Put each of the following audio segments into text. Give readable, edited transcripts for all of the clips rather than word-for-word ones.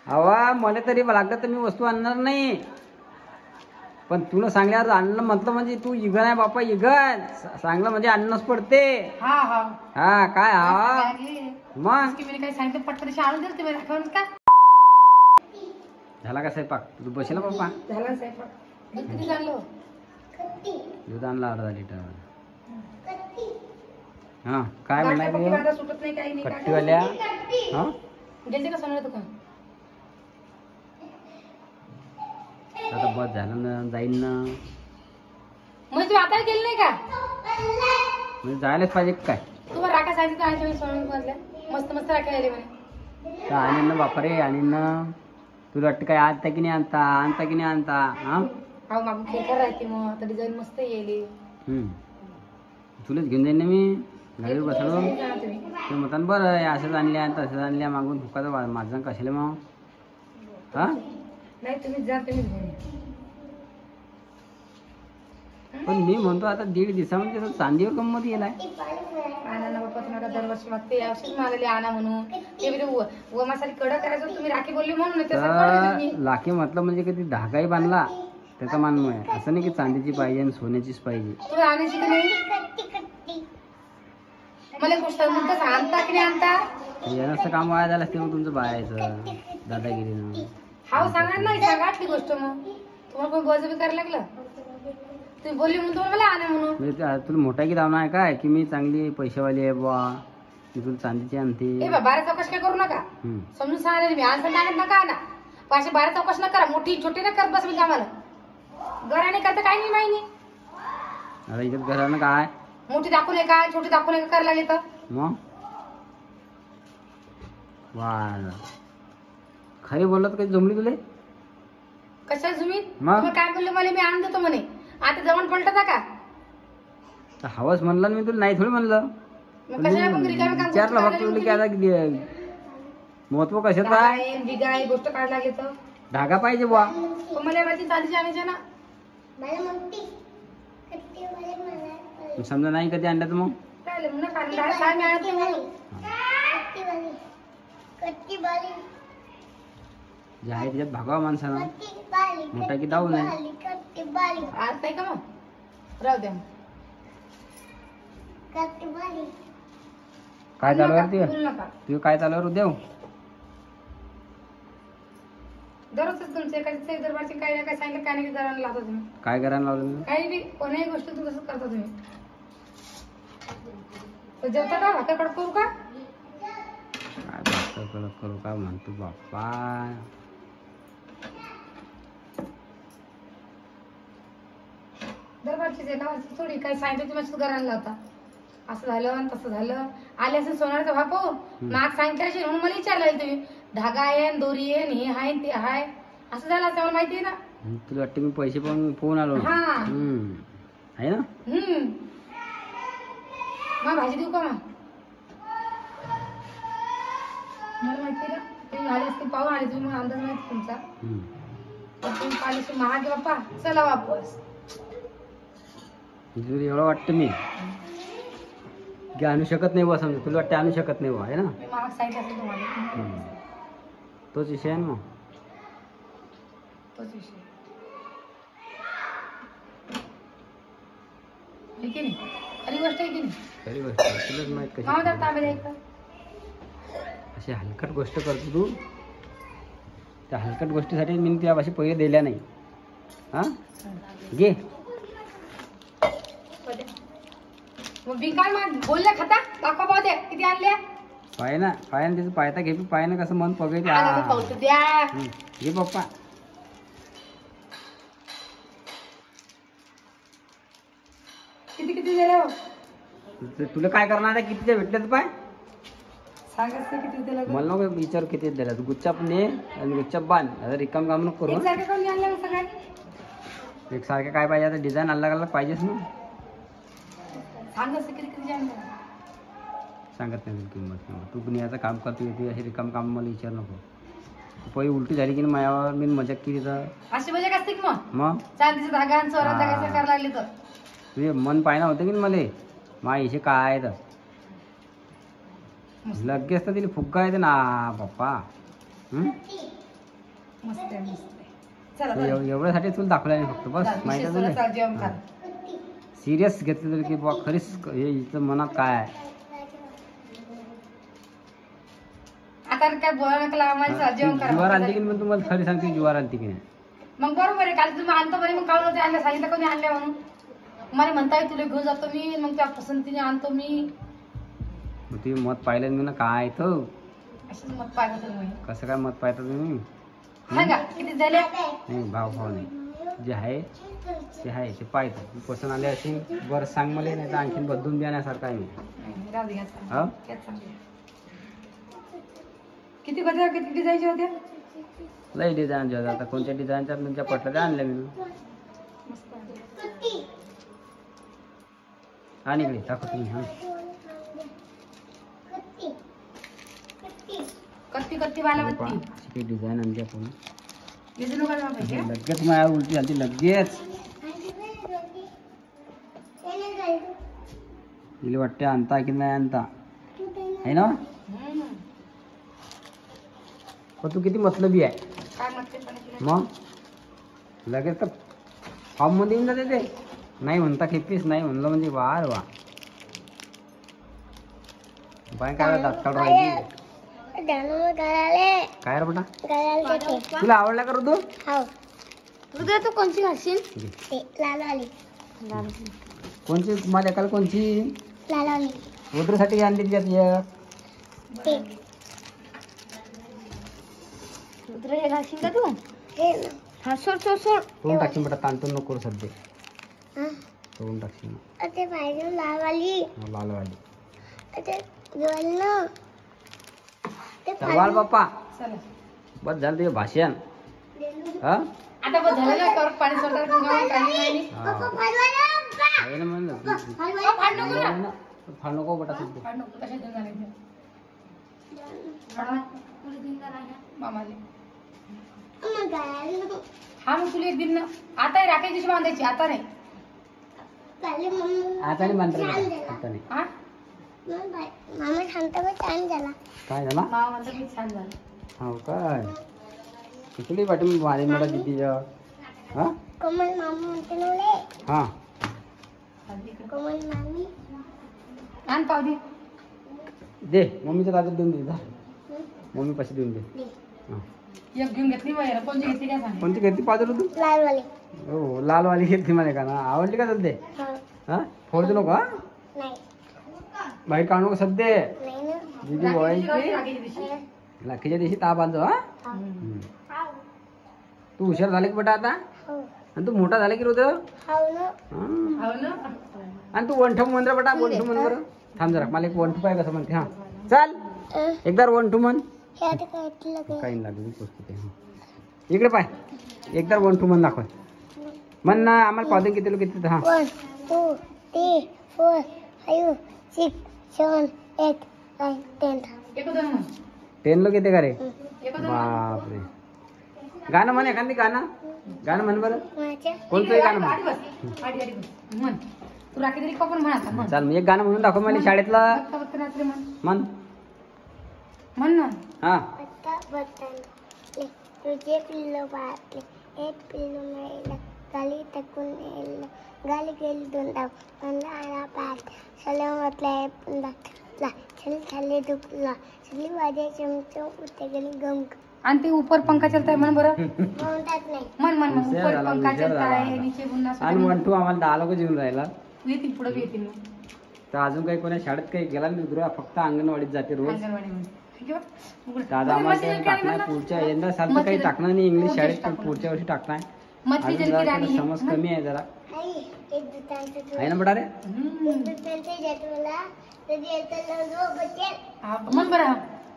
हवा मला तरी लागलं तर मी वस्तू आणणार नाही, पण तुला सांगल्यावर आणलं म्हटलं म्हणजे तू इगन आहे बापा, इगन सांगलं म्हणजे अन्नच पडते. हा हा हा काय हा मग मी काही सांगितलं पटकन शाळा दिली तुम्ही आठवण का झाला का स्वयंपाक? तू बसेल बाप्पा. झाला स्वयंपाक. दूध किती झालं? दूध आणला अर्धा लिटर. हा काय म्हणाले सुटत नाही काही नाही. कट्टीवाल्या हा गेलते का सोनार दुकान? आता बस झालं ना, जाईन ना. मग तू आता गेली नाही का? म्हणजे जायलाच पाहिजे काय? तुम्हाला राखा सांगितलं आहे तुम्ही सोनार दुकानला मस्त मस्त राखा आले म्हणे. आणीन ना बापा रे, आणीन ना. तुला वाटतं काय आणता की नाही आणता की नाही आणता? हा अहो मागून खेकर राहते मग आता डिझाईन मस्त येईल. तुलाच घेऊन जाईन ना मी घरी बसलो. तुम्ही ते म्हणतात बरं असंच आणल्या तसंच आणल्या मागून फुकाचं माझं कशाला मग. हा नाही तुम्ही जा, तुम्ही घेऊन या. पण मी म्हणतो आता 1.5 दिवसामध्ये त्याचा चांदीवर गंमत येलाय. आणा ना बाप्पा, तुम्हाला दरवर्षी मागते यावर्षीच मागले आणा म्हणून. ते बी वमासाठी कडक करायचं तुम्ही राखी बोलली म्हणून तर लाखी म्हटलं म्हणजे कधी धागाही बांधला त्याचा मानव आहे, असं नाही की चांदीची पाहिजे आणि सोन्याचीच पाहिजे. तुम्ही आणायची की नाही? मला गोष्ट मुद्दा आणता की नाही आणता? येण्याचं काम वाया झालं असते मग तुमचं बायाचं दादागिरीनं. हाव सांगा नाही, सांगा आटली गोष्ट. मग तुम्हाला कोण बळजबरी करायला लागलं? तुम्ही बोलली म्हणून तुम्हाला मला आणा म्हणून. म्हणजे तुला मोठा की दावणा आहे काय की मी चांगली पैशावाली आहे बुवा, मी तुला चांदीची आणते. ए बा बारा चौकश काय करू नका, समजून सांगायला मी आज आणत नका आणा. पाचशे बारा चौकश न करा, मोठी छोटी न करत बस म्हणजे आम्हाला घराने करता काही नाही माहिती. आता इथं घरानं काय मोठी दाखवून काय छोटी दाखवून करायला लागले तर मग वा खरी बोलत काही जमली तुले कशाला तुम्ही मग? काय बोलले मला मी आणून देतो म्हणे. आता जवळ पलटता का? हवस म्हणलं मी तुला नाही थोडी म्हणलं. मग कशाला पण रिकामे काम विचारलं फक्त तुला की आता महत्व कशाचं आहे. बिगाय गोष्ट काढ लागले तर धागा पाहिजे बुवा. मला माझी चांदीची आणायची ना. समजा नाही कधी आणलं तर मग काय म्हणून काय मी आणते म्हणून जे आहे त्याच्यात भागावा माणसानं, मोठा की दाऊ नाही. आणताय का मग राहू द्या. काय चालू आहे बोलू नका. तुझं काय चालू आहे देव? दररोजच तुमचे एखादी दरबारचे काही ना काय सांगितलं काय नाही करायला लावता तुम्ही. काय करायला लावलं मी? काही बी कोणाही गोष्ट तुम्ही तसंच करता तुम्ही. तर जेवता का भाकर कडक करू का? काय भाकर कडक करू का म्हणतो बाप्पा. दरबारचीच एका थोडी काही सांगितलं तुम्ही करायला लावता. असं झालं तसं झालं. आले असेल सोनारचा भापो माग सांगितलं म्हणून मला विचारलं तुम्ही. धागा आहे दोरी आहे हे हाय ते हाय असं झालं असं मला माहिती आहे ना. तुला वाटतं मी पैसे पण फोन आलो हा आहे ना. मग भाजी देऊ का मग? मला माहिती ना तुम्ही आले असते पाहून आले तुम्ही मला अंदाज माहिती तुमचा. तुम्ही पाहिजे महाग आहे बाप्पा. चला वापस तुला एवढं वाटतं मी की आणू शकत नाही बा. समजा तुला वाटतं आणू शकत नाही बा आहे ना. मी महाग सांगितलं असेल तुम्हाला. तोच विषय आहे ना मग. तोच विषय आहे की नाही? खरी गोष्ट आहे की नाही? खरी गोष्ट तुलाच माहित कशी. मामा जरा तांबे द्यायचं. अशी हलकट गोष्ट करतो तू. त्या हलकट गोष्टीसाठी मी तुला अशी पैसे दिल्या नाही. हा घे. मग बिनकाल मग बोलल्या खाता दाखवा पाहू द्या किती आणल्या. पाय ना त्याचं पायता घे. पायनं कसं मन पगैते. पाहतो द्या. घे पप्पा. किती किती दिल्या तुला काय करणार आहे? कितीचे भेटले तर पाय सांगायचं किती दिल्या. मला नको विचार किती दिला. तू गुच्चाप ने आणि गुच्चाप बांध. आता रिकाम काम नको करू. एकसारखे करून आणल्या मग सगळ्यांनी. एकसारखे काय पाहिजे आता डिझाईन अलग अलग पाहिजेच ना. सांगायचं किती किती आणल्या. सांगत नाही किंमत. तू पण याचं काम करतो येते असे रिकाम काम मला विचार नको. पै उलटी झाली की मायावर मी मजाक केली तर अशी मजा असते की मग चांदीचा धागा आणि चोरा धागा करायला लागले तर तुझे मन पाहिना होतं की मला माहिशी काय तर लगेच तर तिला फुग्गा येते ना पप्पा. मस्त आहे मस्त आहे. चला चला. एवढ्यासाठी तुला दाखवलं नाही फक्त बस चला, माहिती विषय सोडा, चला, जेवण आहे करा. सिरियस घेतलं तर की बा खरीच हे हिचं मनात काय आहे आता काय बोलायला नका लावा मला, चला, जेवण करा. जुवार आणते की नाही, पण तुम्हाला खरी सांगते जुवार आणते की नाही. मग बरोबर आहे, काल तुम्ही आणतो बरे, मग काल नव्हते आणल्या, सांगितलं कोणी आणल्या म्हणून. मला म्हणताय तुला घेऊन जातो मी, मग त्या पसंतीने आणतो मी. मग ते मत पाहिलं मी ना काय तर अशीच मत पाहिजे तुम्ही. कसं काय मत पाहता तुम्ही सांगा किती झाले? नाही भाव नाही जे आहे ते आहे ते पाहतो पसंत आले असेल बरं सांग मला, नाही तर आणखीन बदलून देण्यासारखं आहे मी. नाही, राहू दे, घ्या, चला. हा घ्या, चांगले. किती होत्या, किती डिझाईनच्या होत्या? लई डिझाईन जे आता कोणत्या डिझाईनच्या तुमच्या पटलं ते आणलं मी. मस्त आहे. आणि इकडे दाखव तुम्ही. हां कत्ती कत्ती वाला बत्ती. अशी काही डिझाईन आणली आपण विजू नका जाऊ पाहिजे. लगेच माझ्या उलटी झाली लगेच. तिला वाटते आणता की नाही आणता आहे ना. पण तू किती मतलबी आहे काय म्हणते पण तिला? मग लगेच तर फॉर्म मध्ये येऊन जाते ते. नाही म्हणता खेपीस नाही म्हणलं म्हणजे वार वा बाय काय दात काढून राहिली काय रे बेटा तुला आवडला का ऋतू हृदय तू कोणची घालशील? कोणची तुम्हाला एकाला कोणची उतरसाठी आणली त्यात रुद्र घालशील का तू? हा सोड सोड सोड. तोडून टाकशील बेटा ताणतो नको करू सध्या तोडून टाकशील लालवाली वाल बाप्पा चला बस झालं ते भाषण हा आता बस झालं ना, परत पाणी सोडणार गंगावर काही नाही. आहे ना म्हणलं फाड नको ना. फाळ नको बेटा सध्या फाड नको, कशात देऊन जाणार ते? फाड ना. पुढे देऊन जाणार ना मामाले. हा मग तुला एक दिन ना, आता राखायची दिवशी बांधायची, आता नाही. आता नाही म्हणतो आता नाही. हा मामा सांगता पण छान झाला. काय झाला मामा म्हणतात मी छान झालं. हो काय कुठली पाठी मी माझी मला किती हा कमल मामा म्हणते नवले. हा कमल मामी आण पावडी. दे मम्मीच्या ताब्यात देऊन दे जा मम्मी पाशी देऊन दे हा एक घेऊन घेतली बाहेर, कोणती घेतली काय सांग. कोणती घेतली पाहतो तू लालवाली. हो लालवाली घेतली मला का ना आवडली का चालते हा फोडतो नको हा नाही बाहेर काढू नको सध्या नाही ना. दिदी व्हायची राखायची दिवशी. लाखीच्या दिवशी ताप आणतो हा तू हुशार झाले की बेटा आता हो आणि तू मोठा झाला की रोज हो ना. हो ना. आणि तू वंठू म्हण रे बेटा वंठू म्हण बरं थांब जरा मला एक वंठू पाय कसं म्हणते हा चल एकदा वंठू म्हण हे आता काय केलं काय? काही लागली पुस्तक इकडे पाय एकदा वंठू म्हण दाखव म्हण ना आम्हाला पाहतो किती किती हा 1 2 3 4 5 6 7 8 9 10. एक दोन म्हण. 10 लोक येते का रे एक दोन म्हण. बापरे गाणं म्हण एखादी गाणं म्हण बरं माझ्या कोणतं गाणं आडी म्हण बस. आडी आडी बस. म्हण. तू राखी तरी पण म्हण आता म्हण. चाल मी एक गाणं म्हणून दाखव मला शाळेतलं बघता बघता रात्री म्हण. म्हण म्हण ना. हा आता बटन तुझे पिल्लो बाटले एक पिल्लो मेला गाली तकून नेलं गाली गेली दोन डाव पंधरा आला पाठ सला म्हटलं पुन्हा ला छली खाली दुखला छली वाजे चमचम उठे गेली गम आणि ते ऊपर पंखा चलता है म्हण बरं. म्हणतात नाही म्हण म्हण म्हण. हुशार ऊपर झाला, पंखा हुशार चलता झाला. है नीचे बुन्ना आणि सुद्धा. वंठू आम्हाला 10 लोक जेवून राहिला येतील पुढे बी येतील मग. तर अजून काही कोणा शाळेत काही गेला नाही दुसरा फक्त अंगणवाडीत जाते रोज अंगणवाडीमध्ये. ठीक आहे बघ. दादा आम्हाला काही टाकणार पुढच्या यंदा सारखं काही टाकणार नाही इंग्लिश शाळेत पण पुढच्या वर्षी टाकणार मछली अजून जल जरा की राणी त्याला है. समज कमी आहे जरा आई एक दुकानचं आहे ना बेटा रे हम्म. दुकानचं जटवला कधी येतं जो बचेल हा, म्हण बरं.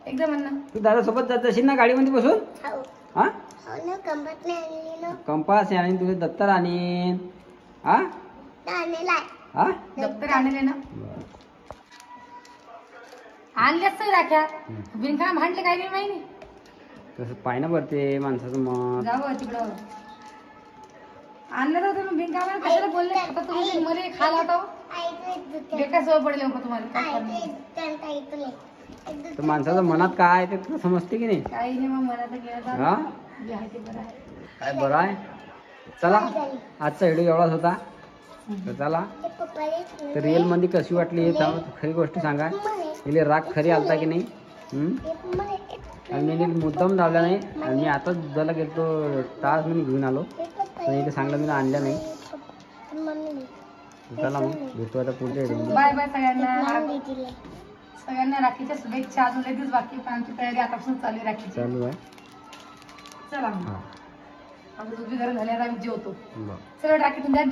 एकदा म्हण ना. तू दादा सोबत जात असेल ना गाडीमध्ये बसून हो हा हो ना कंबत नाही आणली ना कंपास आणि तुझे दत्तर आणि हा आणलेला हा दप्तर आणले ना. आणल्याच तर राख्या बिनकाम भांडले काय बी माहिती नाही. तसं पाय ना भरते माणसाचं मत जावं तिकडं. आणलं तर तुम्ही बिनकामाला कशाला बोलले. आता तुम्ही मला खायला होता आईचं एक दुकान बेकार सवय पडली हो तुम्हाला. काय आईचं करणार? एक दुकान काही तुले तर माणसाचं मनात काय आहे ते तुला समजते की नाही? काही नाही मग मला तर गेलं हा जे आहे ते बरं आहे. काय बरं आहे. चला आजचा व्हिडिओ एवढाच होता. तर चला तर रिअल मध्ये कशी वाटली हे खरी गोष्ट सांगा. इले राग खरी आलता की नाही? आणि मी मुद्दाम धावला नाही. आणि मी आता दुधाला गेलो तास मी घेऊन आलो पण इथे सांगलं मी आणलं नाही. चला मग भेटू आता पुढच्या व्हिडिओ. बाय बाय सगळ्यांना. सगळ्यांना राखीच्या शुभेच्छा. अजून लगेच बाकी पण आमची तयारी आतापासून चालू आहे राखीची. चालू आहे. चला मग हां आमचं दूध गरम झाल्यावर आम्ही जेवतो. बरं. सर्व राखी तुमच्या